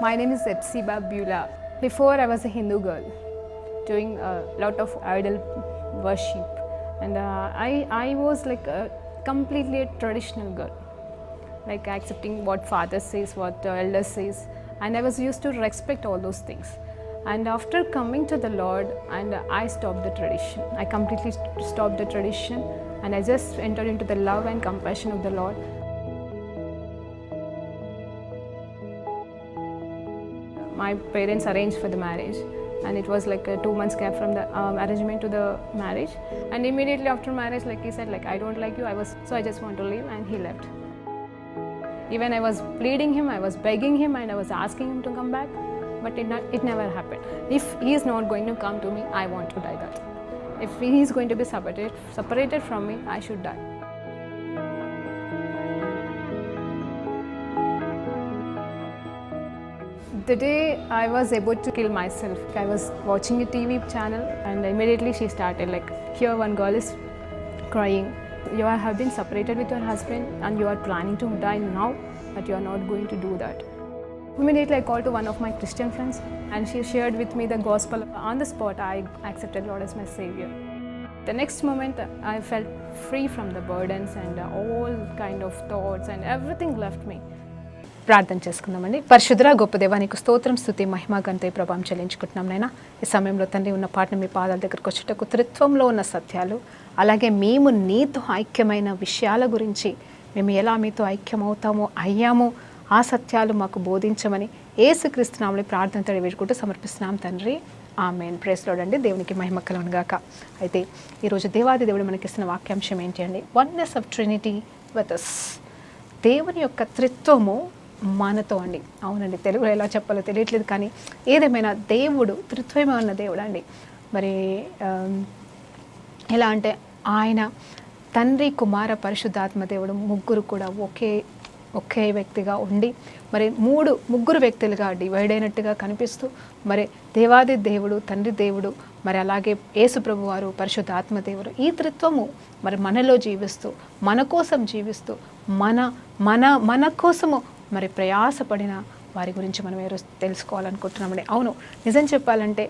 My name is Epsiba Beulah. Before I was a Hindu girl doing a lot of idol worship, and I was like completely a traditional girl, like accepting what father says, what elder says, and I was used to respect all those things. And after coming to the Lord, and I stopped the tradition. I completely stopped the tradition, and I just entered into the love and compassion of the Lord. My parents arranged for the marriage, and it was like a 2 months gap from the arrangement to the marriage. And immediately after marriage, like he said, like I don't like you. I just want to leave, and he left. Even I was pleading him, I was begging him, and I was asking him to come back, but it never happened. If he is not going to come to me, I want to die that. If he is going to be separated from me, I should die. The day I was about to kill myself, I was watching a TV channel, and immediately she started like, here one girl is crying. You have been separated with your husband and you are planning to die now, but you are not going to do that. Immediately I called to one of my Christian friends, and she shared with me the gospel. On the spot, I accepted Lord as my Savior. The next moment, I felt free from the burdens and all kind of thoughts, and everything left me. ప్రార్థన చేసుకుందామండి. పరిశుద్ధ గొప్ప దేవానికి స్తోత్రం, స్తుతి, మహిమ, ఘనత, ప్రభావం చెల్లించుకుంటున్నాం నైనా. ఈ సమయంలో తండ్రి ఉన్న పాటను మీ పాదాల దగ్గరకు వచ్చేటకు త్రిత్వంలో ఉన్న సత్యాలు, అలాగే మేము నీతో ఐక్యమైన విషయాల గురించి, మేము ఎలా మీతో ఐక్యమవుతామో అయ్యామో ఆ సత్యాలు మాకు బోధించమని యేసుక్రీస్తు నామములో ప్రార్థనతో వేడుకుంటూ సమర్పిస్తున్నాం తండ్రి. ఆమేన్. ప్రైజ్ లార్డ్ అండి. దేవునికి మహిమ కలుగును గాక. అయితే ఈరోజు దేవాది దేవుడు మనకిస్తున్న వాక్యాంశం ఏంటి అండి? Oneness of Trinity with us. దేవుని యొక్క త్రిత్వము మనతో అండి. అవునండి, తెలుగులో ఎలా చెప్పాలో తెలియట్లేదు, కానీ ఏదేమైనా దేవుడు త్రిత్వమే ఉన్న దేవుడు అండి. మరి ఎలా అంటే ఆయన తండ్రి, కుమార, పరిశుద్ధాత్మ దేవుడు ముగ్గురు కూడా ఒకే వ్యక్తిగా ఉండి, మరి ముగ్గురు వ్యక్తులుగా డివైడ్ అయినట్టుగా కనిపిస్తూ, మరి దేవాది దేవుడు, తండ్రి దేవుడు, మరి అలాగే యేసు ప్రభు వారు, పరిశుద్ధాత్మ దేవుడు, ఈ త్రిత్వము మరి మనలో జీవిస్తూ, మన కోసం జీవిస్తూ, మన కోసము మరి ప్రయాసపడిన వారి గురించి మనం ఈరోజు తెలుసుకోవాలనుకుంటున్నామండి. అవును, నిజం చెప్పాలంటే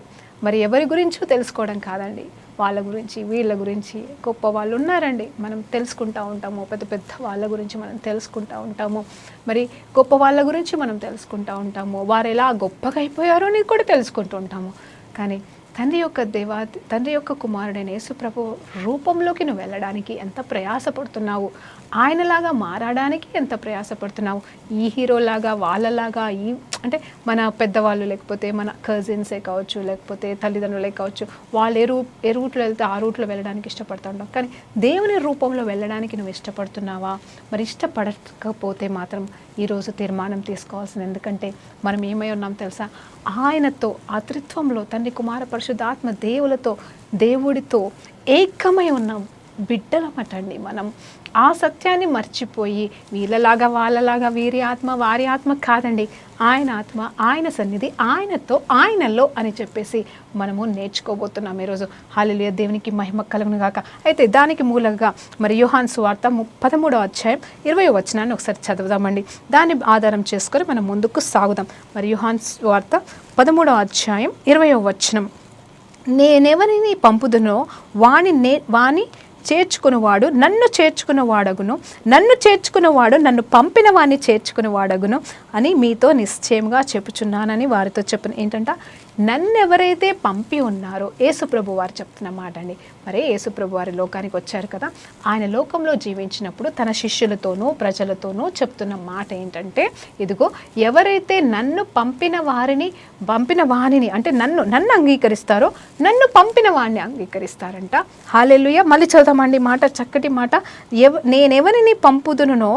మరి ఎవరి గురించో తెలుసుకోవడం కాదండి, వాళ్ళ గురించి, వీళ్ళ గురించి, గొప్ప వాళ్ళు ఉన్నారండి, మనం తెలుసుకుంటూ ఉంటాము. పెద్ద వాళ్ళ గురించి మనం తెలుసుకుంటూ ఉంటాము. మరి గొప్ప వాళ్ళ గురించి మనం తెలుసుకుంటూ ఉంటాము. వారు ఎలా గొప్పగా అయిపోయారో అని కూడా తెలుసుకుంటూ ఉంటాము. కానీ తండ్రి యొక్క కుమారుడైన యేసు ప్రభు రూపంలోకి నువ్వు వెళ్ళడానికి ఎంత ప్రయాసపడుతున్నావు, ఆయనలాగా మారడానికి ఎంత ప్రయాసపడుతున్నావు. ఈ హీరోలాగా, వాళ్ళలాగా, అంటే మన పెద్దవాళ్ళు, లేకపోతే మన కజిన్సే కావచ్చు, లేకపోతే తల్లిదండ్రులే కావచ్చు, వాళ్ళు ఏ రూట్లో వెళ్తే ఆ రూట్లో వెళ్ళడానికి ఇష్టపడుతూ ఉంటాం. కానీ దేవుని రూపంలో వెళ్ళడానికి నువ్వు ఇష్టపడుతున్నావా? మరి ఇష్టపడకపోతే మాత్రం ఈరోజు తీర్మానం తీసుకోవాల్సింది. ఎందుకంటే మనం ఏమై ఉన్నాం తెలుసా? ఆయనతో, ఆ త్రిత్వంలో, తండ్రి, కుమార, పరిశుద్ధాత్మ దేవుడితో ఏకమై ఉన్నాం బిడ్డలమట అండి. మనం ఆ సత్యాన్ని మర్చిపోయి వీళ్ళలాగా, వాళ్ళలాగా, వీరి ఆత్మ, వారి ఆత్మ కాదండి, ఆయన ఆత్మ, ఆయన సన్నిధి, ఆయనతో, ఆయనలో అని చెప్పేసి మనము నేర్చుకోబోతున్నాం ఈరోజు. హల్లెలూయా, దేవునికి మహిమ కలుగును గాక. అయితే దానికి మూలంగా మరి యోహాను సువార్త 13వ అధ్యాయం 20వ వచనాన్ని ఒకసారి చదువుదామండి. దాన్ని ఆధారం చేసుకొని మనం ముందుకు సాగుదాం. మరి యోహాను సువార్త 13వ అధ్యాయం 20వ వచనం, నేనెవరిని పంపుదునో వాని చేర్చుకున్నవాడు నన్ను చేర్చుకున్నవాడగును, నన్ను చేర్చుకున్నవాడు నన్ను పంపిన వాడిని చేర్చుకున్నవాడగును అని మీతో నిశ్చయంగా చెప్పుచున్నానని వారితో చెప్పిన. ఏంటంట? నన్ను ఎవరైతే పంపి ఉన్నారో, యేసుప్రభు వారు చెప్తున్న మాట అండి. మరి యేసుప్రభు వారి లోకానికి వచ్చారు కదా, ఆయన లోకంలో జీవించినప్పుడు తన శిష్యులతోనూ ప్రజలతోనూ చెప్తున్న మాట ఏంటంటే, ఇదిగో ఎవరైతే నన్ను పంపిన వారిని అంటే నన్ను అంగీకరిస్తారో, నన్ను పంపిన వాడిని అంగీకరిస్తారంట. హల్లెలూయా. మళ్ళీ చదువుతామండి మాట, చక్కటి మాట. నేనెవరిని పంపుదునో,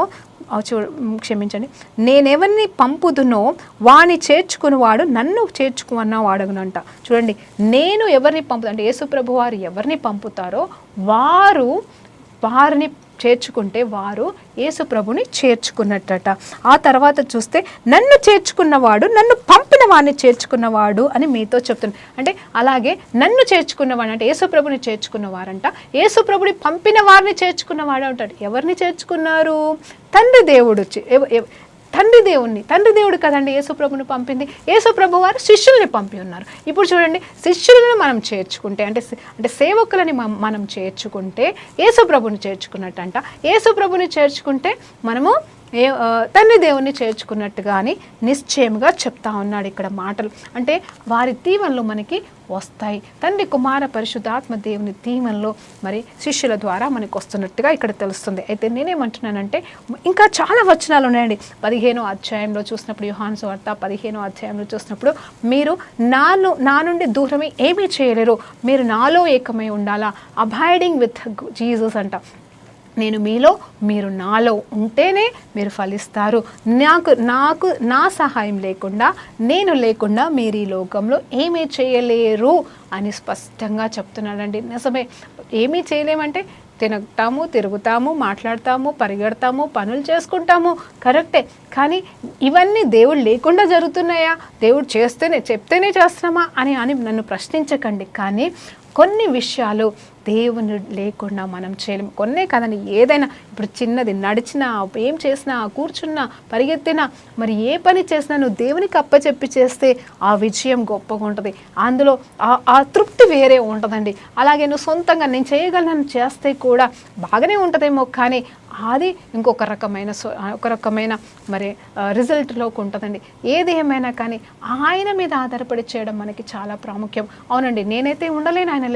క్షమించండి, నేనెవరిని పంపుదునో వాని చేర్చుకున్నవాడు నన్ను చేర్చుకున్నవాడగునంట. చూడండి, నేను ఎవరిని అంటే యేసు ప్రభు వారు ఎవరిని పంపుతారో వారిని చేర్చుకుంటే వారు యేసు ప్రభుని చేర్చుకున్నట్టట. ఆ తర్వాత చూస్తే నన్ను చేర్చుకున్నవాడు నన్ను పంపిన వాడిని చేర్చుకున్నవాడు అని మీతో చెప్తున్నాను. అంటే అలాగే నన్ను చేర్చుకున్నవాడు అంటే యేసు ప్రభుని చేర్చుకున్నవారంట, యేసు ప్రభుని పంపిన వారిని చేర్చుకున్నవాడు అంటాడు. ఎవరిని చేర్చుకున్నారు? తండ్రి దేవుడు తండ్రి దేవుడు కదండి యేసుప్రభుని పంపింది. యేసుప్రభు వారు శిష్యుల్ని పంపి ఉన్నారు. ఇప్పుడు చూడండి, శిష్యులను మనం చేర్చుకుంటే అంటే సేవకులని మనం చేర్చుకుంటే యేసుప్రభుని చేర్చుకున్నట్టంట. యేసుప్రభుని చేర్చుకుంటే మనము తండ్రి దేవుణ్ణి చేర్చుకున్నట్టుగా అని నిశ్చయముగా చెప్తా ఉన్నాడు ఇక్కడ మాటలు. అంటే వారి దీవెనలు మనకి వస్తాయి. తండ్రి కుమార పరిశుద్ధాత్మ దేవుని దీవెనలు మరి శిష్యుల ద్వారా మనకు వస్తున్నట్టుగా ఇక్కడ తెలుస్తుంది. అయితే నేనేమంటున్నానంటే ఇంకా చాలా వచనాలు ఉన్నాయండి. 15వ అధ్యాయంలో చూసినప్పుడు, యోహాను సువార్త 15వ అధ్యాయంలో చూసినప్పుడు, మీరు నా నుండి దూరమే ఏమీ చేయలేరు, మీరు నాలో ఏకమై ఉండాలా, అబైడింగ్ విత్ జీసస్ అంట. నేను మీలో, మీరు నాలో ఉంటేనే మీరు ఫలిస్తారు. నా సహాయం లేకుండా, నేను లేకుండా మీరు ఈ లోకంలో ఏమీ చేయలేరు అని స్పష్టంగా చెప్తున్నాడండి. నిజమే, ఏమీ చేయలేమంటే తినటాము, తిరుగుతాము, మాట్లాడతాము, పరిగెడతాము, పనులు చేసుకుంటాము, కరెక్టే. కానీ ఇవన్నీ దేవుడు లేకుండా జరుగుతున్నాయా, దేవుడు చెప్తేనే చేస్తున్నామా అని నన్ను ప్రశ్నించకండి. కానీ కొన్ని విషయాలు దేవుని లేకుండా మనం చేయలేము. కొన్నే కదండి, ఏదైనా ఇప్పుడు చిన్నది నడిచినా, ఏం చేసినా, కూర్చున్నా, పరిగెత్తినా, మరి ఏ పని చేసినా నువ్వు దేవునికి అప్పచెప్పి చేస్తే ఆ విజయం గొప్పగా ఉంటుంది. అందులో ఆ తృప్తి వేరే ఉంటుందండి. అలాగే నువ్వు సొంతంగా నేను చేయగలను చేస్తే కూడా బాగానే ఉంటుందేమో, కానీ అది ఇంకొక రకమైన మరి రిజల్ట్లోకి ఉంటుందండి. ఏది ఏమైనా కానీ ఆయన మీద ఆధారపడి చేయడం మనకి చాలా ప్రాముఖ్యం. అవునండి, నేనైతే ఉండలేను ఆయన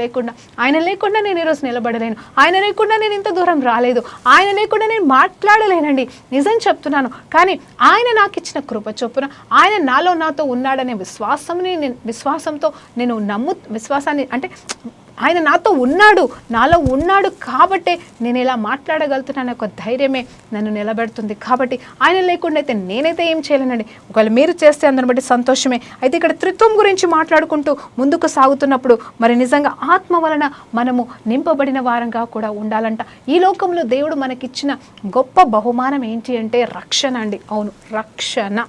లేకుండా నేను ఈరోజు నిలబడలేను, ఆయన లేకుండా నేను ఇంత దూరం రాలేదు, ఆయన లేకుండా నేను మాట్లాడలేనండి. నిజం చెప్తున్నాను. కానీ ఆయన నాకు ఇచ్చిన కృప చొప్పున ఆయన నాతో ఉన్నాడనే విశ్వాసంతో నేను విశ్వాసాన్ని అంటే ఆయన నాలో ఉన్నాడు కాబట్టే నేను ఇలా మాట్లాడగలుగుతున్నాను ఒక ధైర్యమే నన్ను నిలబెడుతుంది. కాబట్టి ఆయన లేకుండా అయితే నేనైతే ఏం చేయలేనండి. ఒకవేళ మీరు చేస్తే అందరిని బట్టి సంతోషమే. అయితే ఇక్కడ త్రిత్వం గురించి మాట్లాడుకుంటూ ముందుకు సాగుతున్నప్పుడు మరి నిజంగా ఆత్మ వలన మనము నింపబడిన వారంగా కూడా ఉండాలంట. ఈ లోకంలో దేవుడు మనకిచ్చిన గొప్ప బహుమానం ఏంటి అంటే రక్షణ అండి. అవును, రక్షణ.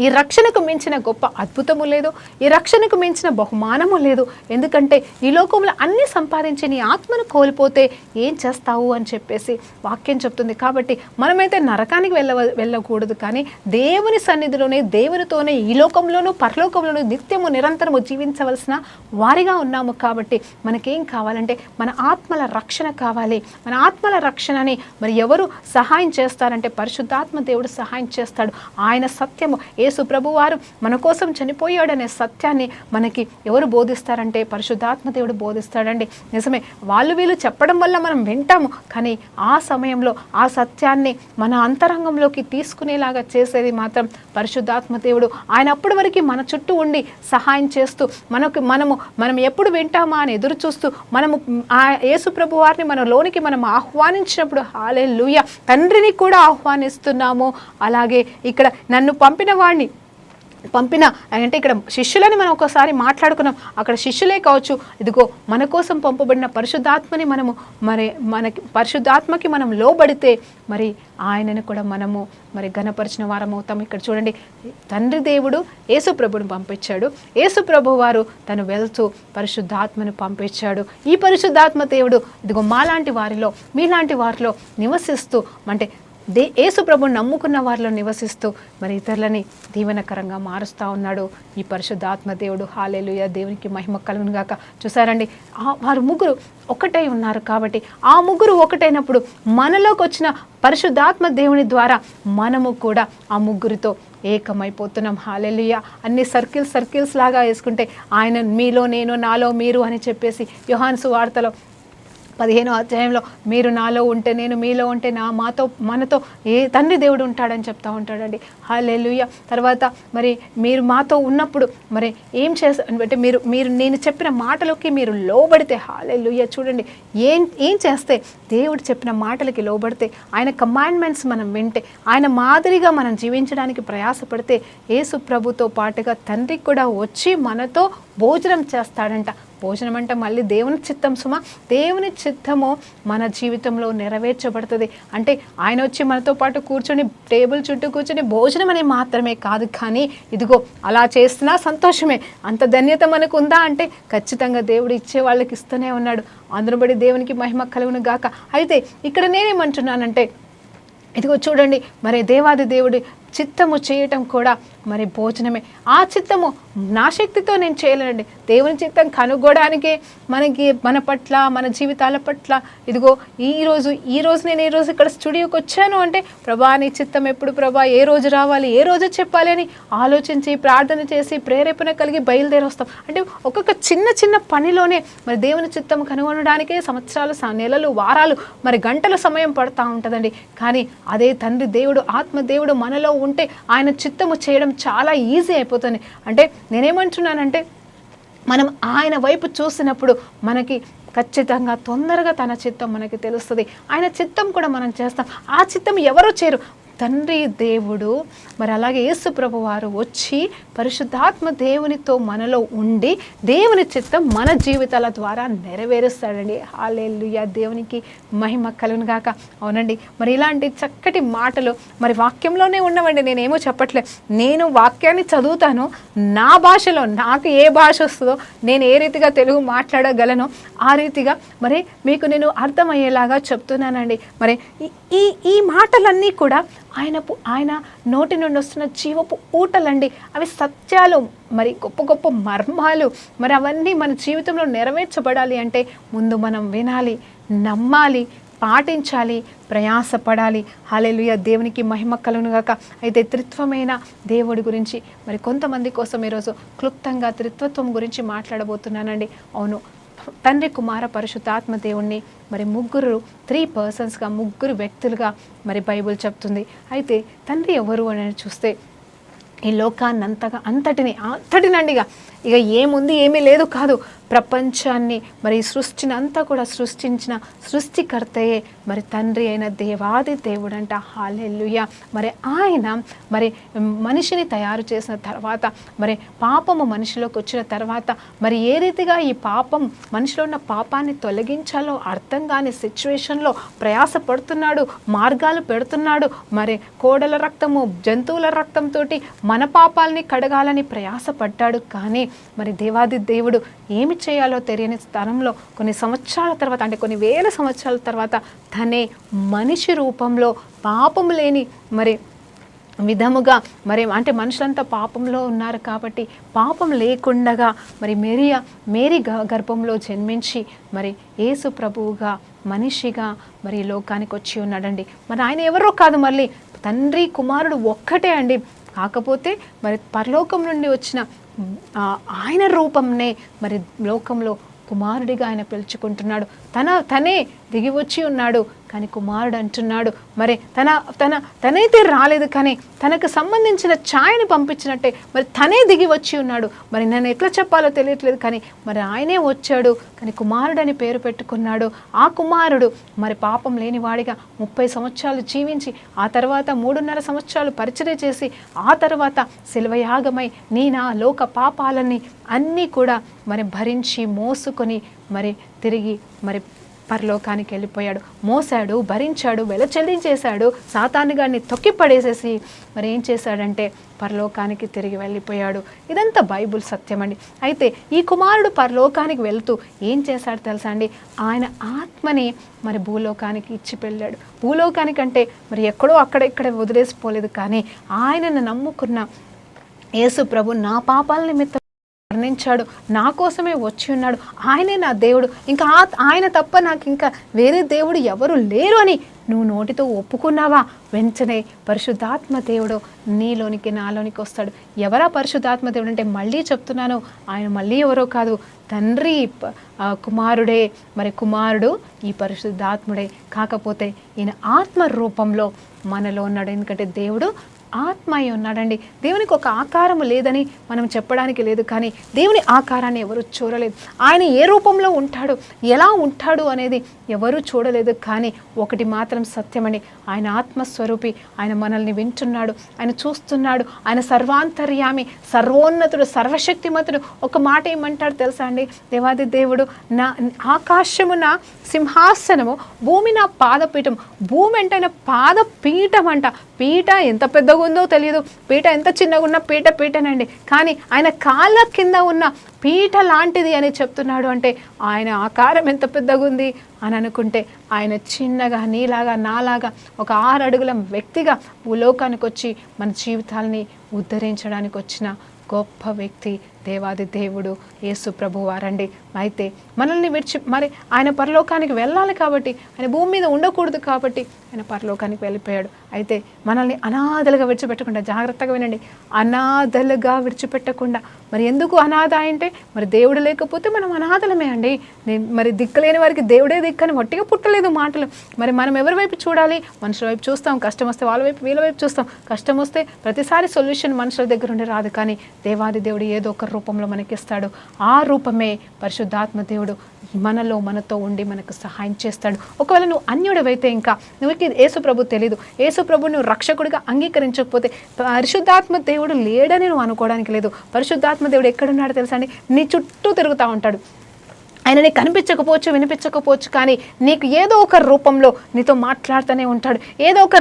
ఈ రక్షణకు మించిన గొప్ప అద్భుతము లేదు, ఈ రక్షణకు మించిన బహుమానము లేదు. ఎందుకంటే ఈ లోకంలో అన్నీ సంపాదించి నీ ఆత్మను కోల్పోతే ఏం చేస్తావు అని చెప్పేసి వాక్యం చెప్తుంది. కాబట్టి మనమైతే నరకానికి వెళ్ళకూడదు, కానీ దేవుని సన్నిధిలోనే, దేవునితోనే ఈ లోకంలోనూ పరలోకంలోనూ నిత్యము నిరంతరము జీవించవలసిన వారిగా ఉన్నాము. కాబట్టి మనకేం కావాలంటే మన ఆత్మల రక్షణ కావాలి. మన ఆత్మల రక్షణని మరి ఎవరు సహాయం చేస్తారంటే పరిశుద్ధాత్మ దేవుడు సహాయం చేస్తాడు. ఆయన సత్యము, యేసు ప్రభువారు మన కోసం చనిపోయాడనే సత్యాన్ని మనకి ఎవరు బోధిస్తారంటే పరిశుద్ధాత్మ దేవుడు బోధిస్తాడండి. నిజమే, వీళ్ళు చెప్పడం వల్ల మనం వింటాము, కానీ ఆ సమయంలో ఆ సత్యాన్ని మన అంతరంగంలోకి తీసుకునేలాగా చేసేది మాత్రం పరిశుద్ధాత్మ దేవుడు. ఆయన అప్పటి వరకు మన చుట్టూ ఉండి సహాయం చేస్తూ మనం ఎప్పుడు వింటామా అని ఎదురు చూస్తూ మనము ఆ యేసు ప్రభు వారిని మన లోనికి మనం ఆహ్వానించినప్పుడు హల్లెలూయా తండ్రిని కూడా ఆహ్వానిస్తున్నాము. అలాగే ఇక్కడ నన్ను పంపిన అంటే ఇక్కడ శిష్యులని మనం ఒకసారి మాట్లాడుకున్నాం. అక్కడ శిష్యులే కావచ్చు, ఇదిగో మన కోసం పంపబడిన పరిశుద్ధాత్మని మనకి పరిశుద్ధాత్మకి మనం లోబడితే మరి ఆయనను కూడా మనము మరి ఘనపరిచిన వారం అవుతాం. ఇక్కడ చూడండి, తండ్రి దేవుడు యేసు ప్రభుని పంపించాడు, యేసు ప్రభు వారు తను వెళ్తూ పరిశుద్ధాత్మను పంపించాడు. ఈ పరిశుద్ధాత్మ దేవుడు ఇదిగో మాలాంటి వారిలో, మీలాంటి వారిలో నివసిస్తూ అంటే యేసు ప్రభుని నమ్ముకున్న వారిలో నివసిస్తూ మరి ఇతరులని దీవెనకరంగా మారుస్తూ ఉన్నాడు ఈ పరిశుద్ధాత్మ దేవుడు. హల్లెలూయా, దేవునికి మహిమ కలుగును గాక. చూసారండి, వారు ముగ్గురు ఒకటై ఉన్నారు. కాబట్టి ఆ ముగ్గురు ఒకటైనప్పుడు మనలోకి వచ్చిన పరిశుద్ధాత్మ దేవుని ద్వారా మనము కూడా ఆ ముగ్గురితో ఏకమైపోతున్నాం. హల్లెలూయా. అన్ని సర్కిల్స్ లాగా వేసుకుంటే ఆయన మీలో నేను, నాలో మీరు అని చెప్పేసి యోహాను సువార్తలో 15వ అధ్యాయంలో మీరు నాలో ఉంటే నేను మీలో ఉంటే మనతో ఏ తండ్రి దేవుడు ఉంటాడని చెప్తా ఉంటాడండి. హల్లెలూయా. తర్వాత మరి మీరు మాతో ఉన్నప్పుడు మరి ఏం అంటే మీరు నేను చెప్పిన మాటలకి మీరు లోబడితే, హల్లెలూయా, చూడండి ఏం చేస్తే దేవుడు చెప్పిన మాటలకి లోబడితే, ఆయన కమాండ్మెంట్స్ మనం వింటే, ఆయన మాదిరిగా మనం జీవించడానికి ప్రయాసపడితే యేసు ప్రభుతో పాటుగా తండ్రికి కూడా వచ్చి మనతో భోజనం చేస్తాడంట. భోజనం అంటే మళ్ళీ దేవుని చిత్తం సుమా, దేవుని చిత్తము మన జీవితంలో నెరవేర్చబడుతుంది. అంటే ఆయన వచ్చి మనతో పాటు కూర్చొని టేబుల్ చుట్టూ కూర్చొని భోజనం అని మాత్రమే కాదు, కానీ ఇదిగో అలా చేస్తున్నా సంతోషమే. అంత ధన్యత మనకు ఉందా అంటే ఖచ్చితంగా దేవుడు ఇచ్చే వాళ్ళకి ఇస్తూనే ఉన్నాడు. అందును బట్టి దేవునికి మహిమ కలుగును గాక. అయితే ఇక్కడ నేనేమంటున్నానంటే ఇదిగో చూడండి, మరి దేవాది దేవుడి చిత్తము చేయటం కూడా మరి భోజనమే. ఆ చిత్తము నా శక్తితో నేను చేయలేనండి. దేవుని చిత్తం కనుగొనడానికే మనకి మన పట్ల, మన జీవితాల పట్ల ఇదిగో ఈ రోజు నేను ఏ రోజు ఇక్కడ స్టూడియోకి వచ్చాను అంటే, ప్రభా నీ చిత్తం ఎప్పుడు ప్రభా, ఏ రోజు రావాలి, ఏ రోజు చెప్పాలి అని ఆలోచించి ప్రార్థన చేసి ప్రేరేపణ కలిగి బయలుదేరి వస్తాం. అంటే ఒక్కొక్క చిన్న చిన్న పనిలోనే మరి దేవుని చిత్తం కనుగొనడానికే సంవత్సరాలు, నెలలు, వారాలు, మరి గంటల సమయం పడుతూ ఉంటుందండి. కానీ అదే తండ్రి దేవుడు, ఆత్మ దేవుడు మనలో ఉంటే ఆయన చిత్తము చేయడం చాలా ఈజీ అయిపోతుంది. అంటే నేనేమంటున్నానంటే, మనం ఆయన వైపు చూసినప్పుడు మనకి ఖచ్చితంగా తొందరగా తన చిత్తం మనకి తెలుస్తుంది. ఆయన చిత్తం కూడా మనం చేస్తాం. ఆ చిత్తం ఎవరో చేయరు, తండ్రి దేవుడు. మరి అలాగే యేసు ప్రభు వారు వచ్చి పరిశుద్ధాత్మ దేవునితో మనలో ఉండి దేవుని చిత్తం మన జీవితాల ద్వారా నెరవేరుస్తాడండి. హల్లెలూయా, దేవునికి మహిమ కలుగును గాక. అవునండి, మరి ఇలాంటి చక్కటి మాటలు మరి వాక్యంలోనే ఉన్నవండి. నేనేమో చెప్పట్లేదు, నేను వాక్యాన్ని చదువుతాను నా భాషలో, నాకు ఏ భాష వస్తుందో, నేను ఏ రీతిగా తెలుగు మాట్లాడగలను ఆ రీతిగా మరి మీకు నేను అర్థమయ్యేలాగా చెప్తున్నానండి. మరి ఈ మాటలన్నీ కూడా ఆయన నోటి నుండి వస్తున్న జీవపు ఊటలండి. అవి సత్యాలు, మరి గొప్ప గొప్ప మర్మాలు. మరి అవన్నీ మన జీవితంలో నెరవేర్చబడాలి అంటే ముందు మనం వినాలి, నమ్మాలి, పాటించాలి, ప్రయాసపడాలి. హల్లెలూయా, దేవునికి మహిమ కలుగును గాక. అయితే త్రిత్వమైన దేవుడి గురించి మరి కొంతమంది కోసం ఈరోజు క్లుప్తంగా త్రిత్వత్వం గురించి మాట్లాడబోతున్నానండి. అవును, తండ్రి, కుమార, పరిశుద్ధాత్మ దేవుణ్ణి మరి ముగ్గురు 3 పర్సన్స్గా, ముగ్గురు వ్యక్తులుగా మరి బైబిల్ చెప్తుంది. అయితే తండ్రి ఎవరు అని చూస్తే ఈ లోకాన్ని అంతటినండిగా ఇక ఏముంది, ఏమీ లేదు కాదు, ప్రపంచాన్ని మరి సృష్టిని అంతా కూడా సృష్టించిన సృష్టికర్తయే మరి తండ్రి అయిన దేవాది దేవుడంట. హల్లెలూయా. మరి ఆయన మరి మనిషిని తయారు చేసిన తర్వాత, మరి పాపము మనిషిలోకి వచ్చిన తర్వాత, మరి ఏ రీతిగా ఈ పాపం మనిషిలో ఉన్న పాపాన్ని తొలగించాలో అర్థం కాని సిచ్యువేషన్లో ప్రయాసపడుతున్నాడు, మార్గాలు పెడుతున్నాడు. మరి కోడల రక్తము, జంతువుల రక్తంతో మన పాపాలని కడగాలని ప్రయాసపడ్డాడు. కానీ మరి దేవాది దేవుడు ఏమి చేయాలో తెలియని స్థానంలో కొన్ని సంవత్సరాల తర్వాత, అంటే కొన్ని వేల సంవత్సరాల తర్వాత తనే మనిషి రూపంలో పాపము లేని మరి విధముగా మరి అంటే మనుషులంతా పాపంలో ఉన్నారు కాబట్టి పాపం లేకుండగా మరి మేరీ గర్భంలో జన్మించి మరి యేసు ప్రభువుగా మనిషిగా మరి లోకానికి వచ్చి ఉన్నాడండి. మరి ఆయన ఎవరో కాదు, మళ్ళీ తండ్రి కుమారుడు ఒక్కటే అండి. కాకపోతే మరి పరలోకం నుండి వచ్చిన ఆయన రూపంనే మరి లోకంలో కుమారుడిగా ఆయన పిలుచుకుంటున్నాడు. తనే దిగి వచ్చి ఉన్నాడు, కానీ కుమారుడు అంటున్నాడు. మరి తనైతే రాలేదు, కానీ తనకు సంబంధించిన ఛాయని పంపించినట్టే మరి తనే దిగి వచ్చి ఉన్నాడు. మరి నన్ను ఎట్లా చెప్పాలో తెలియట్లేదు, కానీ మరి ఆయనే వచ్చాడు, కానీ కుమారుడని పేరు పెట్టుకున్నాడు. ఆ కుమారుడు మరి పాపం లేనివాడిగా 30 సంవత్సరాలు జీవించి, ఆ తర్వాత 3.5 సంవత్సరాలు పరిచర్య చేసి, ఆ తర్వాత శిలువయాగమై నా లోక పాపాలన్నీ అన్నీ కూడా మరి భరించి మోసుకొని మరి తిరిగి మరి పరలోకానికి వెళ్ళిపోయాడు. మోసాడు, భరించాడు, వెల చెల్లించేశాడు, సాతానుగాన్ని తొక్కి పడేసేసి మరి ఏం చేశాడంటే పరలోకానికి తిరిగి వెళ్ళిపోయాడు. ఇదంతా బైబుల్ సత్యమండి. అయితే ఈ కుమారుడు పరలోకానికి వెళ్తూ ఏం చేశాడు తెలుసా అండి? ఆయన ఆత్మని మరి భూలోకానికి ఇచ్చి వెళ్ళాడు. భూలోకానికంటే మరి ఎక్కడో ఇక్కడ వదిలేసిపోలేదు, కానీ ఆయనను నమ్ముకున్న యేసు ప్రభు నా పాపాల నిమిత్తం వర్ణించాడు, నా కోసమే వచ్చి ఉన్నాడు, ఆయనే నా దేవుడు, ఇంకా ఆయన తప్ప నాకు ఇంకా వేరే దేవుడు ఎవరు లేరు అని నువ్వు నోటితో ఒప్పుకున్నావా, వెంటనే పరిశుద్ధాత్మ దేవుడు నీలోనికి నాలోనికి వస్తాడు. ఎవరా పరిశుద్ధాత్మ దేవుడు అంటే మళ్ళీ చెప్తున్నాను, ఆయన మళ్ళీ ఎవరో కాదు, తండ్రి కుమారుడే. మరి కుమారుడు ఈ పరిశుద్ధాత్ముడే. కాకపోతే ఈయన ఆత్మ రూపంలో మనలో ఉన్నాడు. ఎందుకంటే దేవుడు ఆత్మ అయి ఉన్నాడండి. దేవునికి ఒక ఆకారము లేదని మనం చెప్పడానికి లేదు, కానీ దేవుని ఆకారాన్ని ఎవరు చూడలేదు. ఆయన ఏ రూపంలో ఉంటాడు, ఎలా ఉంటాడు అనేది ఎవరు చూడలేదు. కానీ ఒకటి మాత్రం సత్యమని, ఆయన ఆత్మస్వరూపి, ఆయన మనల్ని వింటున్నాడు, ఆయన చూస్తున్నాడు, ఆయన సర్వాంతర్యామి, సర్వోన్నతుడు, సర్వశక్తిమంతుడు. ఒక మాట ఏమంటాడు తెలుసా అండి దేవాది దేవుడు? నా ఆకాశము నా సింహాసనము, భూమి నా పాదపీఠం. భూమి అంటే ఆయన పాదపీఠం అంట. పీఠ ఎంత పెద్దగా ఉందో తెలియదు, పీట ఎంత చిన్నగా ఉన్నా పీటనండి, కానీ ఆయన కాళ్ళ కింద ఉన్న పీట లాంటిది అని చెప్తున్నాడు. అంటే ఆయన ఆకారం ఎంత పెద్దగా ఉంది అని అనుకుంటే ఆయన చిన్నగా నీలాగా నాలాగా ఒక 6 అడుగుల వ్యక్తిగా భూలోకానికి వచ్చి మన జీవితాలని ఉద్ధరించడానికి వచ్చిన గొప్ప వ్యక్తి దేవాది దేవుడు యేసు ప్రభు వారండి. అయితే మనల్ని మరి ఆయన పరలోకానికి వెళ్ళాలి కాబట్టి, ఆయన భూమి మీద ఉండకూడదు కాబట్టి ఆయన పరలోకానికి వెళ్ళిపోయాడు. అయితే మనల్ని అనాథలుగా విడిచిపెట్టకుండా, జాగ్రత్తగా వినండి, అనాథలుగా విడిచిపెట్టకుండా. మరి ఎందుకు అనాథ అంటే, మరి దేవుడు లేకపోతే మనం అనాథలమే అండి. మరి దిక్కులేని వారికి దేవుడే దిక్కని వట్టిగా పుట్టలేదు మాటలు. మరి మనం ఎవరి వైపు చూడాలి? మనుషుల వైపు చూస్తాం, కష్టం వస్తే వాళ్ళ వైపు వీళ్ళ వైపు చూస్తాం. కష్టం వస్తే ప్రతిసారి సొల్యూషన్ మనుషుల దగ్గర ఉండి రాదు, కానీ దేవాది దేవుడు ఏదో ఒక రూపంలో మనకిస్తాడు. ఆ రూపమే పరిశుద్ధాత్మ దేవుడు మనతో ఉండి మనకు సహాయం చేస్తాడు. ఒకవేళ నువ్వు అన్యుడివైతే, ఇంకా నువ్వుకి యేసు ప్రభు తెలీదు, యేసు ప్రభు నువ్వు రక్షకుడిగా అంగీకరించకపోతే పరిశుద్ధాత్మ దేవుడు లేడని నువ్వు అనుకోవడానికి లేదు. పరిశుద్ధాత్మ దేవుడు ఎక్కడున్నాడో తెలుసా అండి? నీ చుట్టూ తిరుగుతూ ఉంటాడు. ఆయన నీకు కనిపించకపోవచ్చు, వినిపించకపోవచ్చు, కానీ నీకు ఏదో ఒక రూపంలో నీతో మాట్లాడుతూనే ఉంటాడు, ఏదో ఒక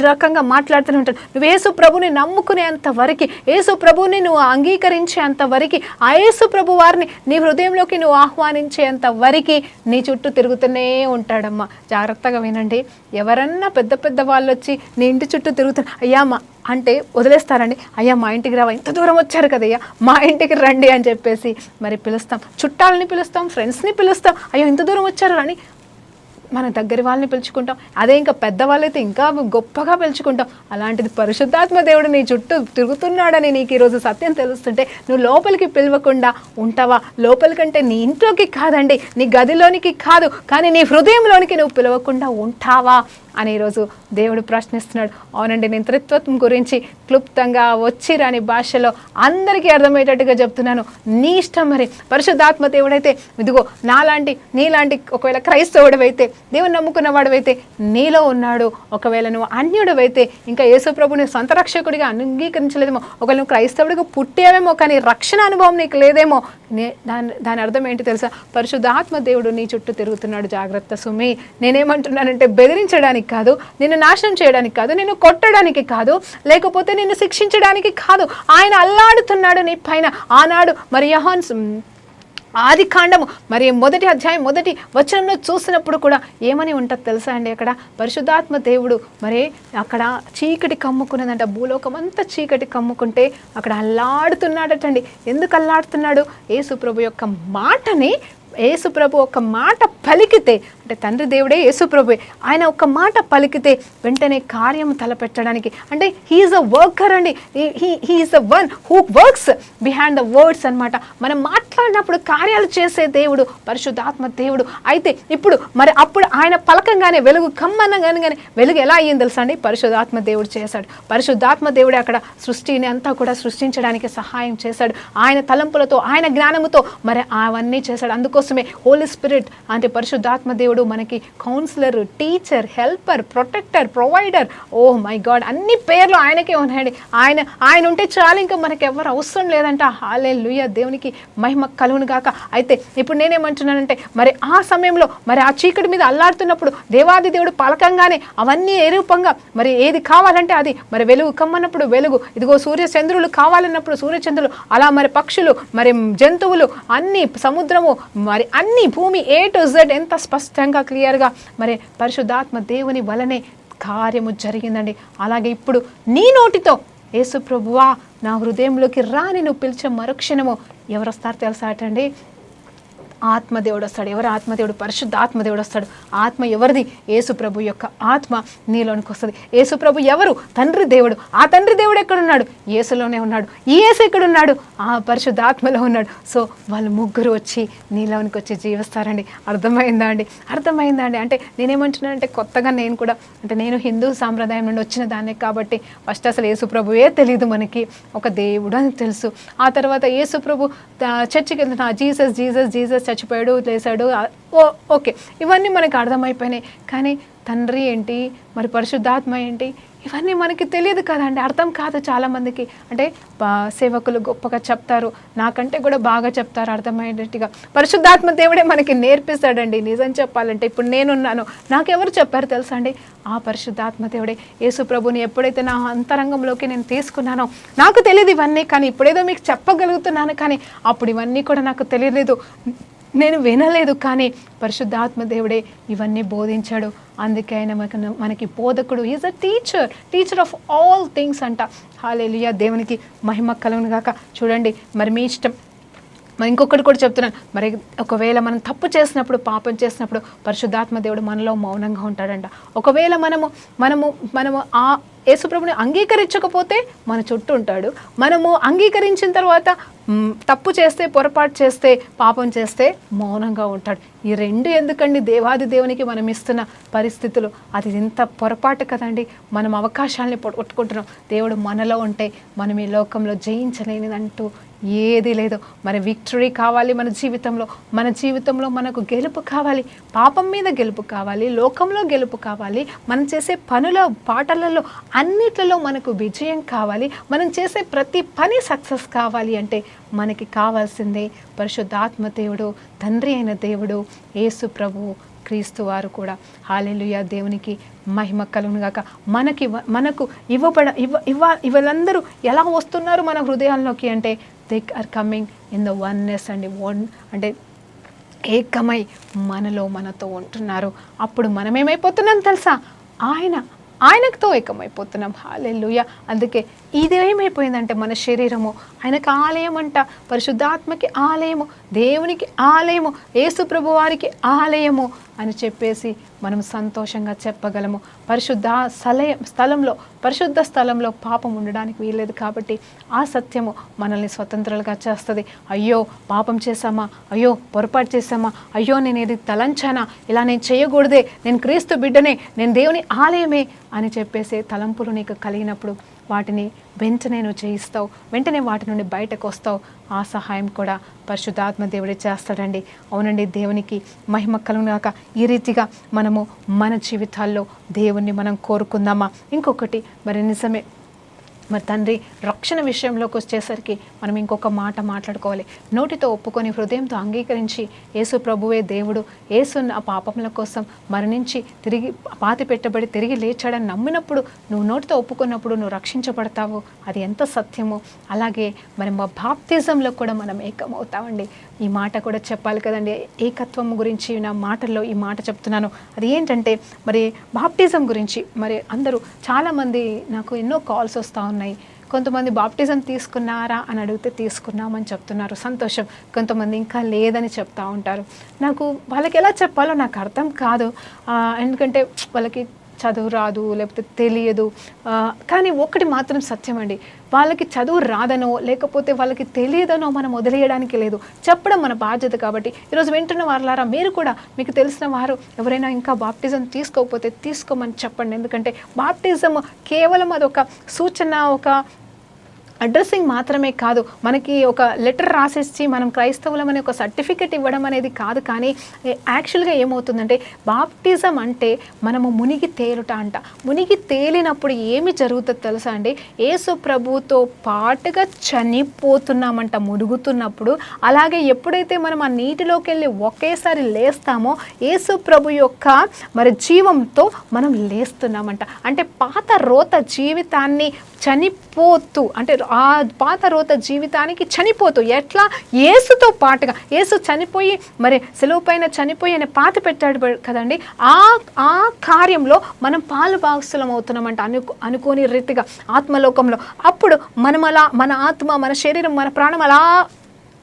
రకంగా మాట్లాడుతూనే ఉంటాడు. నువ్వు యేసు ప్రభుని నమ్ముకునేంత వరకు, యేసు ప్రభుని నువ్వు అంగీకరించేంత వరకు, ఆ యేసు ప్రభు వారిని నీ హృదయంలోకి నువ్వు ఆహ్వానించేంత వరకు నీ చుట్టూ తిరుగుతూనే ఉంటాడమ్మా. జాగ్రత్తగా వినండి, ఎవరన్నా పెద్ద పెద్ద వాళ్ళు వచ్చి నీ ఇంటి చుట్టూ తిరుగుతారు, అయ్యా మా అంటే వదిలేస్తారండి. అయ్యా మా ఇంటికి రావా, ఇంత దూరం వచ్చారు కదయ్యా మా ఇంటికి రండి అని చెప్పేసి మరి పిలుస్తాం, చుట్టాలని పిలుస్తాం, ఫ్రెండ్స్ని పిలుస్తాం, అయ్యో ఇంత దూరం వచ్చారు అని మన దగ్గర వాళ్ళని పిలుచుకుంటాం. అదే ఇంకా పెద్దవాళ్ళైతే ఇంకా గొప్పగా పిలుచుకుంటాం. అలాంటిది పరిశుద్ధాత్మ దేవుడు నీ చుట్టూ తిరుగుతున్నాడని నీకు ఈరోజు సత్యం తెలుస్తుంటే నువ్వు లోపలికి పిలవకుండా ఉంటావా? లోపలికంటే నీ ఇంట్లోకి కాదండి, నీ గదిలోనికి కాదు, కానీ నీ హృదయంలోనికి నువ్వు పిలవకుండా ఉంటావా అని ఈరోజు దేవుడు ప్రశ్నిస్తున్నాడు. అవునండి, నేను త్రిత్వం గురించి క్లుప్తంగా వచ్చిరాని భాషలో అందరికీ అర్థమయ్యేటట్టుగా చెప్తున్నాను. నీ ఇష్టం. మరి పరిశుద్ధాత్మ దేవుడైతే ఇదిగో నీలాంటి ఒకవేళ క్రైస్తవుడివైతే, దేవుని నమ్ముకున్న వాడివైతే నీలో ఉన్నాడు. ఒకవేళ నువ్వు అన్యుడివైతే, ఇంకా యేసు ప్రభుని సొంత రక్షకుడిగా అంగీకరించలేదేమో, ఒకవేళ నువ్వు క్రైస్తవుడిగా పుట్టేవేమో కానీ రక్షణ అనుభవం నీకు లేదేమో, దాని అర్థం ఏంటి తెలుసా? పరిశుద్ధాత్మ దేవుడు నీ చుట్టూ తిరుగుతున్నాడు. జాగ్రత్త సుమి. నేనేమంటున్నానంటే బెదిరించడానికి కాదు, నిన్ను నాశనం చేయడానికి కాదు, నిన్ను కొట్టడానికి కాదు, లేకపోతే నిన్ను శిక్షించడానికి కాదు. ఆయన అల్లాడుతున్నాడు నీ పైన. ఆనాడు మరి యోహాను ఆది కాండము మరి 1వ అధ్యాయం 1వ వచనంలో చూసినప్పుడు కూడా ఏమని ఉంటుంది తెలుసా అండి? అక్కడ పరిశుద్ధాత్మ దేవుడు మరి అక్కడ చీకటి కమ్ముకున్నదంట, భూలోకం అంతా చీకటి కమ్ముకుంటే అక్కడ అల్లాడుతున్నాడటండి. ఎందుకు అల్లాడుతున్నాడు? యేసు ప్రభు యొక్క మాటని, యేసు ప్రభు ఒక మాట పలికితే, అంటే తండ్రి దేవుడే యేసు ప్రభువే, ఆయన ఒక మాట పలికితే వెంటనే కార్యం తలపెట్టడానికి, అంటే హీఈస్ అ వర్కర్ అండి. He is the one who works behind the words అనమాట. మనం మాట్లాడినప్పుడు కార్యాలు చేసే దేవుడు పరిశుద్ధాత్మ దేవుడు. అయితే ఇప్పుడు మరి అప్పుడు ఆయన పలకంగానే వెలుగు కమ్మనగానే వెలుగు ఎలా అయ్యింది తెలుసా అండి? పరిశుద్ధాత్మ దేవుడు చేశాడు. పరిశుద్ధాత్మ దేవుడే అక్కడ సృష్టిని అంతా కూడా సృష్టించడానికి సహాయం చేశాడు. ఆయన తలంపులతో, ఆయన జ్ఞానముతో మరి అవన్నీ చేశాడు. అందుకోసమే హోలీ స్పిరిట్ అంటే పరిశుద్ధాత్మ దేవుడు మనకి counsellor, teacher, helper, protector, provider, oh my God, అన్ని పేర్లు ఆయనకే ఉన్నాయండి. ఆయన ఉంటే చాలు, ఇంకా మనకి ఎవరు అవసరం లేదంట. హల్లెలూయా, దేవునికి మహిమ కలుగును గాక. అయితే ఇప్పుడు నేనేమంటున్నానంటే, మరి ఆ సమయంలో మరి ఆ చీకటి మీద అల్లాడుతున్నప్పుడు దేవాది దేవుడు పలకంగానే అవన్నీ ఏ రూపంగా మరి ఏది కావాలంటే అది, మరి వెలుగు కమ్మన్నప్పుడు వెలుగు, ఇదిగో సూర్యచంద్రులు కావాలన్నప్పుడు సూర్యచంద్రులు, అలా మరి పక్షులు, మరి జంతువులు, అన్ని సముద్రము, మరి అన్ని భూమి A to Z ఎంత స్పష్టంగా క్లియర్గా మరి పరిశుద్ధాత్మ దేవుని వలనే కార్యము జరిగిందండి. అలాగే ఇప్పుడు నీ నోటితో యేసు ప్రభువా నా హృదయంలోకి రాని నువ్వు పిలిచే మరుక్షణము ఎవరు వస్తారు తెలుసా అటండి? ఆత్మదేవుడు వస్తాడు. ఎవరు ఆత్మదేవుడు? పరిశుద్ధ ఆత్మదేవుడు వస్తాడు. ఆత్మ ఎవరిది? యేసు ప్రభు యొక్క ఆత్మ నీలోనికి వస్తుంది. యేసు ప్రభు ఎవరు? తండ్రి దేవుడు. ఆ తండ్రి దేవుడు ఎక్కడున్నాడు? యేసులోనే ఉన్నాడు. ఈ యేసు ఎక్కడున్నాడు? ఆ పరిశుద్ధ ఆత్మలో ఉన్నాడు. సో వాళ్ళు ముగ్గురు వచ్చి నీలోనికి వచ్చి జీవిస్తారండి. అర్థమైందా అండి? అంటే నేనేమంటున్నానంటే, కొత్తగా నేను కూడా, అంటే నేను హిందూ సాంప్రదాయం నుండి వచ్చిన దాన్నే కాబట్టి ఫస్ట్ అసలు యేసు ప్రభువే తెలియదు మనకి, ఒక దేవుడు అని తెలుసు. ఆ తర్వాత యేసు ప్రభు చర్చికి వెళ్తున్నా, జీసస్ చచ్చిపోయాడు, లేసాడు, ఓకే, ఇవన్నీ మనకు అర్థమైపోయినాయి. కానీ తండ్రి ఏంటి, మరి పరిశుద్ధాత్మ ఏంటి, ఇవన్నీ మనకి తెలియదు కదండి, అర్థం కాదు చాలామందికి. అంటే సేవకులు గొప్పగా చెప్తారు, నాకంటే కూడా బాగా చెప్తారు అర్థమయ్యేటట్టుగా. పరిశుద్ధాత్మ దేవుడే మనకి నేర్పిస్తాడండి. నిజం చెప్పాలంటే ఇప్పుడు నేనున్నాను, నాకెవరు చెప్పారు తెలుసా అండి? ఆ పరిశుద్ధాత్మ దేవుడే. యేసు ప్రభుని ఎప్పుడైతే నా అంతరంగంలోకి నేను తీసుకున్నానో, నాకు తెలియదు ఇవన్నీ, కానీ ఇప్పుడేదో మీకు చెప్పగలుగుతున్నాను, కానీ అప్పుడు ఇవన్నీ కూడా నాకు తెలియలేదు, నేను వినలేదు. కానీ పరిశుద్ధాత్మ దేవుడే ఇవన్నీ బోధించాడు. అందుకే ఆయన మనకి బోధకుడు. Is a teacher of all things అంట. హల్లెలూయా, దేవునికి మహిమ కలుగును గాక. చూడండి, మరి మీ ఇష్టం. మరి ఇంకొకటి కూడా చెప్తున్నాను, మరి ఒకవేళ మనం తప్పు చేసినప్పుడు, పాపం చేసినప్పుడు పరిశుద్ధాత్మ దేవుడు మనలో మౌనంగా ఉంటాడంట. ఒకవేళ మనము ఆ యేసుప్రభుని అంగీకరించకపోతే మన చుట్టూ ఉంటాడు. మనము అంగీకరించిన తర్వాత తప్పు చేస్తే, పొరపాటు చేస్తే, పాపం చేస్తే మౌనంగా ఉంటాడు. ఈ రెండు ఎందుకండి? దేవాది దేవునికి మనం ఇస్తున్న పరిస్థితులు. అది ఇంత పొరపాటు కదండి. మనం అవకాశాలని పట్టుకుంటున్నాం. దేవుడు మనలో ఉంటే మనం ఈ లోకంలో జయించలేనిదంటూ ఏది లేదు. మరి విక్టరీ కావాలి మన జీవితంలో మనకు గెలుపు కావాలి. పాపం మీద గెలుపు కావాలి, లోకంలో గెలుపు కావాలి, మనం చేసే పనుల పాటలలో అన్నిట్లలో మనకు విజయం కావాలి. మనం చేసే ప్రతి పని సక్సెస్ కావాలి అంటే మనకి కావాల్సిందే పరిశుద్ధాత్మ దేవుడు, తండ్రి అయిన దేవుడు, యేసు ప్రభువు, క్రీస్తు వారు కూడా. హల్లెలూయా, దేవునికి మహిమ కలుగును గాక. మనకు ఇవ్వాలందరూ ఎలా వస్తున్నారు మన హృదయాల్లోకి అంటే they are coming in the oneness అండి. అంటే ఏకమై మనతో ఉంటున్నారు. అప్పుడు మనం ఏమైపోతున్నాం తెలుసా? ఆయనతో ఏకమైపోతున్నాం. హల్లెలూయా. అందుకే ఇది ఏమైపోయిందంటే మన శరీరము ఆయనకు ఆలయం అంట, పరిశుద్ధాత్మకి ఆలయము, దేవునికి ఆలయము, యేసు ప్రభు వారికి ఆలయము అని చెప్పేసి మనం సంతోషంగా చెప్పగలము. పరిశుద్ధ స్థలంలో పాపం ఉండడానికి వీల్లేదు. కాబట్టి ఆ సత్యము మనల్ని స్వతంత్రులుగా చేస్తుంది. అయ్యో పాపం చేశామా, అయ్యో పొరపాటు చేశామా, అయ్యో నేను ఇది తలంచానా, ఇలా నేను చేయకూడదే, నేను క్రీస్తు బిడ్డనే, నేను దేవుని ఆలయమే అని చెప్పేసి తలంపులు నీకు కలిగినప్పుడు వాటిని వెంటనే నువ్వు చేయిస్తావు, వెంటనే వాటి నుండి బయటకు వస్తావు. ఆ సహాయం కూడా పరిశుద్ధాత్మ దేవుడే చేస్తాడండి. అవునండి, దేవునికి మహిమ కలుగును గాక. ఈ రీతిగా మనము మన జీవితాల్లో దేవుణ్ణి మనం కోరుకుందామా? ఇంకొకటి మరి నిజమే, మరి తండ్రి రక్షణ విషయంలోకి వచ్చేసరికి మనం ఇంకొక మాట మాట్లాడుకోవాలి. నోటితో ఒప్పుకొని హృదయంతో అంగీకరించి యేసు ప్రభువే దేవుడు, యేసు ఆ పాపముల కోసం మరణించి తిరిగి పాతి పెట్టబడి తిరిగి లేచాడని నమ్మినప్పుడు, నువ్వు నోటితో ఒప్పుకున్నప్పుడు నువ్వు రక్షించబడతావు. అది ఎంత సత్యమో. అలాగే మరి మా బాప్తిజంలో కూడా మనం ఏకమవుతామండి. ఈ మాట కూడా చెప్పాలి కదండి. ఏకత్వం గురించి నా మాటల్లో ఈ మాట చెప్తున్నాను. అది ఏంటంటే మరి బాప్టిజం గురించి మరి అందరూ చాలామంది నాకు ఎన్నో కాల్స్ వస్తూ ఉన్నాయి. కొంతమంది బాప్టిజం తీసుకున్నారా అని అడిగితే తీసుకున్నామని చెప్తున్నారు, సంతోషం. కొంతమంది ఇంకా లేదని చెప్తూ ఉంటారు. నాకు వాళ్ళకి ఎలా చెప్పాలో నాకు అర్థం కాదు. ఎందుకంటే వాళ్ళకి చదువు రాదు, లేకపోతే తెలియదు. కానీ ఒకటి మాత్రం సత్యం అండి, వాళ్ళకి చదువు రాదనో లేకపోతే వాళ్ళకి తెలియదనో మనం వదిలేయడానికి లేదు. చెప్పడం మన బాధ్యత. కాబట్టి ఈరోజు వింటున్న వారులారా, మీరు కూడా మీకు తెలిసిన వారు ఎవరైనా ఇంకా బాప్టిజం తీసుకోకపోతే తీసుకోమని చెప్పండి. ఎందుకంటే బాప్టిజం కేవలం అదొక సూచన, ఒక అడ్రస్సింగ్ మాత్రమే కాదు. మనకి ఒక లెటర్ రాసేసి మనం క్రైస్తవులం అనే ఒక సర్టిఫికెట్ ఇవ్వడం అనేది కాదు. కానీ యాక్చువల్గా ఏమవుతుందంటే బాప్టిజం అంటే మనము మునిగి తేలుట అంట. మునిగి తేలినప్పుడు ఏమి జరుగుతుందో తెలుసా అండి? యేసు ప్రభువుతో పాటుగా చనిపోతున్నామంట మునుగుతున్నప్పుడు. అలాగే ఎప్పుడైతే మనం ఆ నీటిలోకి వెళ్ళి ఒకేసారి లేస్తామో యేసు ప్రభు యొక్క మరి జీవంతో మనం లేస్తున్నామంట. అంటే పాత రోత జీవితాన్ని చనిపోతూ, అంటే ఆ పాత రోత జీవితానికి చనిపోతూ, ఎట్లా? యేసుతో పాటుగా. యేసు చనిపోయి మరి సెలవు పైన చనిపోయి ఆయన పాతి పెట్టాడు కదండి. ఆ కార్యంలో మనం పాలు భాగస్థలం అవుతున్నామంట అనుకోని రీతిగా ఆత్మలోకంలో. అప్పుడు మనం అలా మన ఆత్మ, మన శరీరం, మన ప్రాణం అలా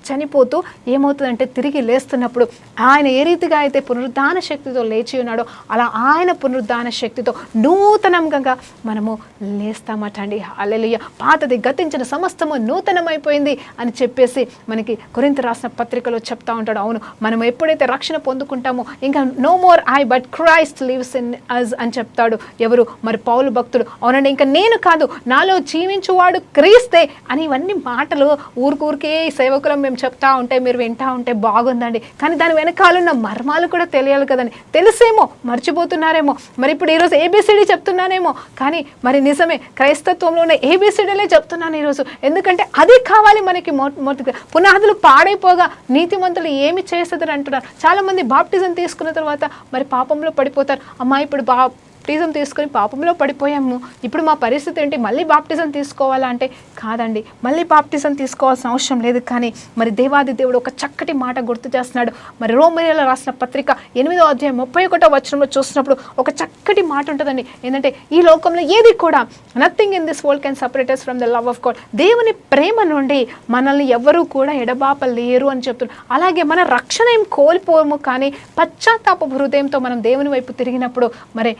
చనిపోతూ ఏమవుతుందంటే తిరిగి లేస్తున్నప్పుడు ఆయన ఏ రీతిగా అయితే పునరుద్ధాన శక్తితో లేచి ఉన్నాడో అలా ఆయన పునరుద్ధాన శక్తితో నూతనంగా మనము లేస్తామట అండి. హల్లెలూయా. పాతది గతించిన సమస్తము నూతనమైపోయింది అని చెప్పేసి మనకి కొరింథీ రాసిన పత్రికలో చెప్తా ఉంటాడు. అవును, మనం ఎప్పుడైతే రక్షణ పొందుకుంటామో ఇంకా no more I but Christ lives in us అని చెప్తాడు. ఎవరు? మరి పౌలు భక్తుడు. అవునండి, ఇంకా నేను కాదు, నాలో జీవించువాడు క్రీస్తే అని ఇవన్నీ మాటలు ఊరికే సేవకులం మేము మేము చెప్తా ఉంటే మీరు వింటా ఉంటే బాగుందండి, కానీ దాని వెనకాల ఉన్న మర్మాలు కూడా తెలియాలి కదండి. తెలిసేమో మర్చిపోతున్నారేమో, మరి ఇప్పుడు ఈరోజు ఏబిసిడి చెప్తున్నానేమో, కానీ మరి నిజమే క్రైస్తత్వంలో ఉన్న ఏబిసిడీలే చెప్తున్నాను ఈరోజు. ఎందుకంటే అది కావాలి మనకి. మొదటిగా పునాదులు పాడైపోగా నీతిమంతులు ఏమి చేస్తుందని అంటున్నారు. చాలామంది బాప్టిజం తీసుకున్న తర్వాత మరి పాపంలో పడిపోతారు. అమ్మా ఇప్పుడు బాప్టిజం తీసుకొని పాపంలో పడిపోయాము, ఇప్పుడు మా పరిస్థితి ఏంటి, మళ్ళీ బాప్టిజం తీసుకోవాలా అంటే కాదండి, మళ్ళీ బాప్టిజం తీసుకోవాల్సిన అవసరం లేదు. కానీ మరి దేవాది దేవుడు ఒక చక్కటి మాట గుర్తు చేస్తున్నాడు. మరి రోమీయులకు రాసిన పత్రిక 8వ అధ్యాయం 31వ వచనంలో చూసినప్పుడు ఒక చక్కటి మాట ఉంటుందండి. ఏంటంటే ఈ లోకంలో ఏది కూడా nothing in this world can separate us from the love of God. దేవుని ప్రేమ నుండి మనల్ని ఎవరూ కూడా ఎడబాపలేరు అని చెప్తున్నారు. అలాగే మన రక్షణ ఏం కోల్పోము, కానీ పశ్చాత్తాప హృదయంతో మనం దేవుని వైపు తిరిగినప్పుడు మరి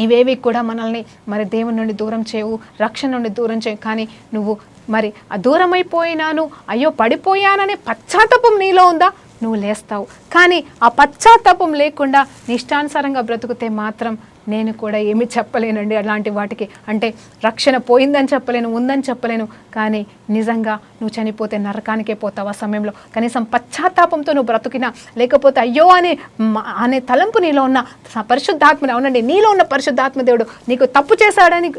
ఇవేవి కూడా మనల్ని మరి దేవుని నుండి దూరం చేయవు, రక్షణ నుండి దూరం చేయవు. కానీ నువ్వు మరి ఆ దూరం అయిపోయినాను, అయ్యో పడిపోయాననే పశ్చాత్తాపం నీలో ఉందా, నువ్వు లేస్తావు. కానీ ఆ పశ్చాత్తాపం లేకుండా నిష్టానుసారంగా బ్రతుకుతే మాత్రం నేను కూడా ఏమీ చెప్పలేనండి అలాంటి వాటికి. అంటే రక్షణ పోయిందని చెప్పలేను, ఉందని చెప్పలేను, కానీ నిజంగా నువ్వు చనిపోతే నరకానికే పోతావు. ఆ సమయంలో కనీసం పశ్చాత్తాపంతో నువ్వు బ్రతుకినా, లేకపోతే అయ్యో అనే తలంపు నీలో ఉన్న పరిశుద్ధాత్మ, అవునండి నీలో ఉన్న పరిశుద్ధాత్మ దేవుడు నీకు తప్పు చేశాడని,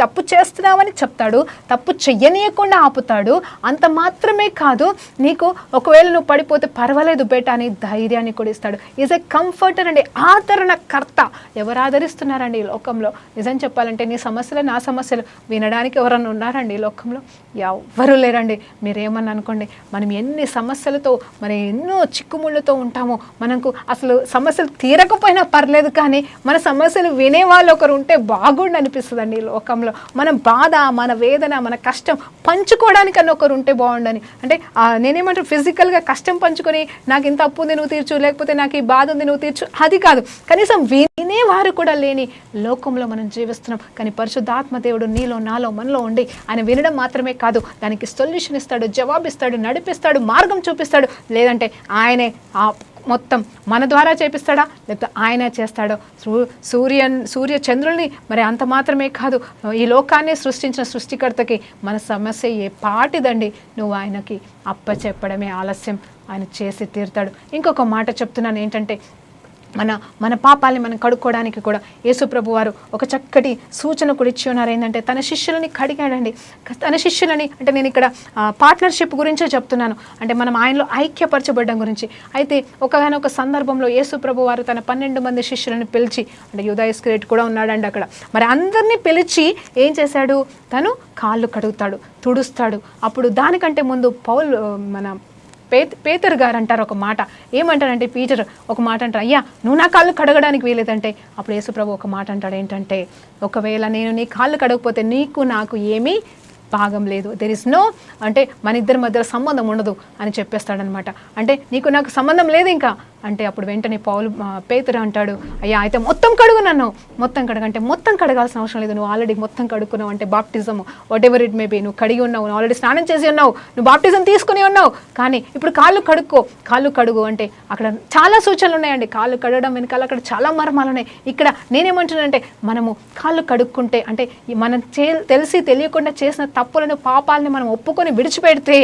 తప్పు చేస్తున్నావని చెప్తాడు, తప్పు చెయ్యనీయకుండా ఆపుతాడు. అంత మాత్రమే కాదు, నీకు ఒకవేళ నువ్వు పడిపోతే పర్వాలేదు బేట అని ధైర్యాన్ని కూడా ఇస్తాడు. ఈజ్ ఎ కంఫర్టర్ అండి, ఆదరణకర్త. ఎవరు ఆదరిస్తున్నారండి ఈ లోకంలో? నిజం చెప్పాలంటే నీ సమస్యలు నా సమస్యలు వినడానికి ఎవరన్నా ఉన్నారండి ఈ లోకంలో? ఎవ్వరూ లేరండి. మీరేమన్నా అనుకోండి, మనం ఎన్ని సమస్యలతో మరి ఎన్నో చిక్కుముళ్ళతో ఉంటామో, మనకు అసలు సమస్యలు తీరకపోయినా పర్లేదు, కానీ మన సమస్యలు వినేవాళ్ళు ఒకరు ఉంటే బాగుండి అనిపిస్తుందండి ఈ లోకంలో. మన బాధ, మన వేదన, మన కష్టం పంచుకోవడానికన్నా ఒకరు ఉంటే బాగుండని. అంటే నేనేమంటారు, ఫిజికల్గా కష్టం పంచుకొని నాకు ఇంత అప్పు ఉంది నువ్వు తీర్చు, లేకపోతే నాకు ఈ బాధ ఉంది నువ్వు తీర్చు, అది కాదు. కనీసం వినేవారు కూడా లేని లోకంలో మనం జీవిస్తున్నాం. కానీ పరిశుద్ధాత్మ దేవుడు నీలో, నాలో, మనలో ఉండి ఆయన వినడం మాత్రమే కాదు, దానికి సొల్యూషన్ ఇస్తాడు, జవాబిస్తాడు, నడిపిస్తాడు, మార్గం చూపిస్తాడు. లేదంటే ఆయనే మొత్తం మన ద్వారా చేపిస్తాడా, లేకపోతే ఆయన చేస్తాడో? సూర్య చంద్రుల్ని మరి అంత మాత్రమే కాదు, ఈ లోకాన్ని సృష్టించిన సృష్టికర్తకి మన సమస్య ఏ పాటిదండి, నువ్వు ఆయనకి అప్పచెప్పడమే ఆలస్యం, ఆయన చేసి తీరుతాడు. ఇంకొక మాట చెప్తున్నాను ఏంటంటే, మన పాపాలని మనం కడుక్కోవడానికి కూడా యేసు ప్రభు వారు ఒక చక్కటి సూచన కూడా ఇచ్చి ఉన్నారు. ఏంటంటే తన శిష్యులని కడిగాడండి. తన శిష్యులని అంటే నేను ఇక్కడ పార్ట్నర్షిప్ గురించే చెప్తున్నాను, అంటే మనం ఆయనలో ఐక్యపరచబడ్డం గురించి. అయితే ఒక సందర్భంలో యేసు ప్రభు వారు తన 12 మంది శిష్యులను పిలిచి, అంటే యూదా ఇస్కరియోతు కూడా ఉన్నాడండి అక్కడ, మరి అందరినీ పిలిచి ఏం చేశాడు, తను కాళ్ళు కడుగుతాడు, తుడుస్తాడు. అప్పుడు దానికంటే ముందు మన పేతురు గారు అంటారు ఒక మాట. ఏమంటారంటే, పీటర్ ఒక మాట అంటారు, అయ్యా నువ్వు నా కాళ్ళు కడగడానికి వీలేదంటే, అప్పుడు యేసుప్రభు ఒక మాట అంటాడు ఏంటంటే, ఒకవేళ నేను నీ కాళ్ళు కడగకపోతే నీకు నాకు ఏమీ భాగం లేదు, దెర్ ఇస్ నో, అంటే మన ఇద్దరి మధ్య సంబంధం ఉండదు అని చెప్పేస్తాడనమాట. అంటే నీకు నాకు సంబంధం లేదు ఇంకా అంటే, అప్పుడు వెంటనే పేతురు అంటాడు, అయ్యా అయితే మొత్తం కడుగు నన్ను, మొత్తం కడగంటే మొత్తం కడగాల్సిన అవసరం లేదు, నువ్వు ఆల్రెడీ మొత్తం కడుక్కున్నావు, అంటే baptism whatever it may be, నువ్వు కడిగి ఉన్నావు, నువ్వు ఆల్రెడీ స్నానం చేసి ఉన్నావు, నువ్వు బాప్టిజం తీసుకుని ఉన్నావు, కానీ ఇప్పుడు కాళ్ళు కడుగు అంటే అక్కడ చాలా సూచనలు ఉన్నాయండి. కాళ్ళు కడగడం వెనకాల అక్కడ చాలా మర్మాలు ఉన్నాయి. ఇక్కడ నేనేమంటున్నానంటే, మనము కాళ్ళు కడుక్కుంటే, అంటే మనం తెలిసి తెలియకుండా చేసిన తప్పులను, పాపాలని మనం ఒప్పుకొని విడిచిపెడితే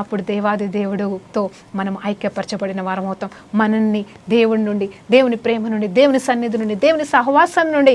అప్పుడు దేవాది దేవుడితో మనం ఐక్యపరచబడిన వారం అవుతాం. మనల్ని దేవుడి నుండి, దేవుని ప్రేమ నుండి, దేవుని సన్నిధి నుండి, దేవుని సహవాసం నుండి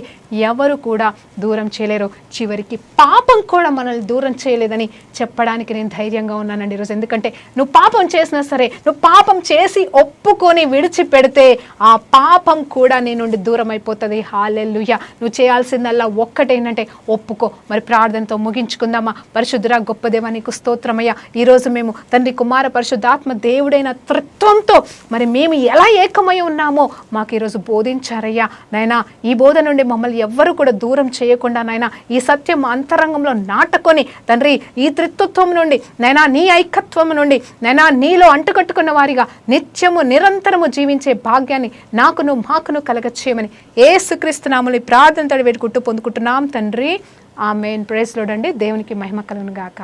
ఎవరు కూడా దూరం చేయలేరు. చివరికి పాపం కూడా మనల్ని దూరం చేయలేదని చెప్పడానికి నేను ధైర్యంగా ఉన్నానండి ఈరోజు. ఎందుకంటే నువ్వు పాపం చేసినా సరే, నువ్వు పాపం చేసి ఒప్పుకొని విడిచిపెడితే ఆ పాపం కూడా నీ నుండి దూరం అయిపోతుంది. హల్లెలూయా. నువ్వు చేయాల్సిందల్లా ఒక్కటేంటంటే ఒప్పుకో. మరి ప్రార్థనతో ముగించుకుందామా. పరిశుద్ధురా గొప్ప దేవా నీకు స్తోత్రమయ్యా. ఈరోజు మేము తండ్రి కుమార పరిశుద్ధాత్మ దేవుడైన త్రిత్వంతో మరి మేము ఎలా ఏకమై ఉన్నామో మాకు ఈరోజు బోధించారయ్యా. నాయనా ఈ బోధ నుండి మమ్మల్ని ఎవ్వరూ కూడా దూరం చేయకుండా నాయనా ఈ సత్యం అంతరంగంలో నాటుకొని తండ్రి ఈ త్రిత్వం నుండి నైనా నీ ఐకత్వం నుండి నైనా నీలో అంటుకట్టుకున్న వారిగా నిత్యము నిరంతరము జీవించే భాగ్యాన్ని నాకును మాకును కలగచేయమని యేసుక్రీస్తు నామములో ప్రార్థన తడి వేడుకుంటూ పొందుకుంటున్నాం తండ్రి. ఆమేన్. ప్రైజ్ లార్డ్ అండి. దేవునికి మహిమ కలుగును గాక.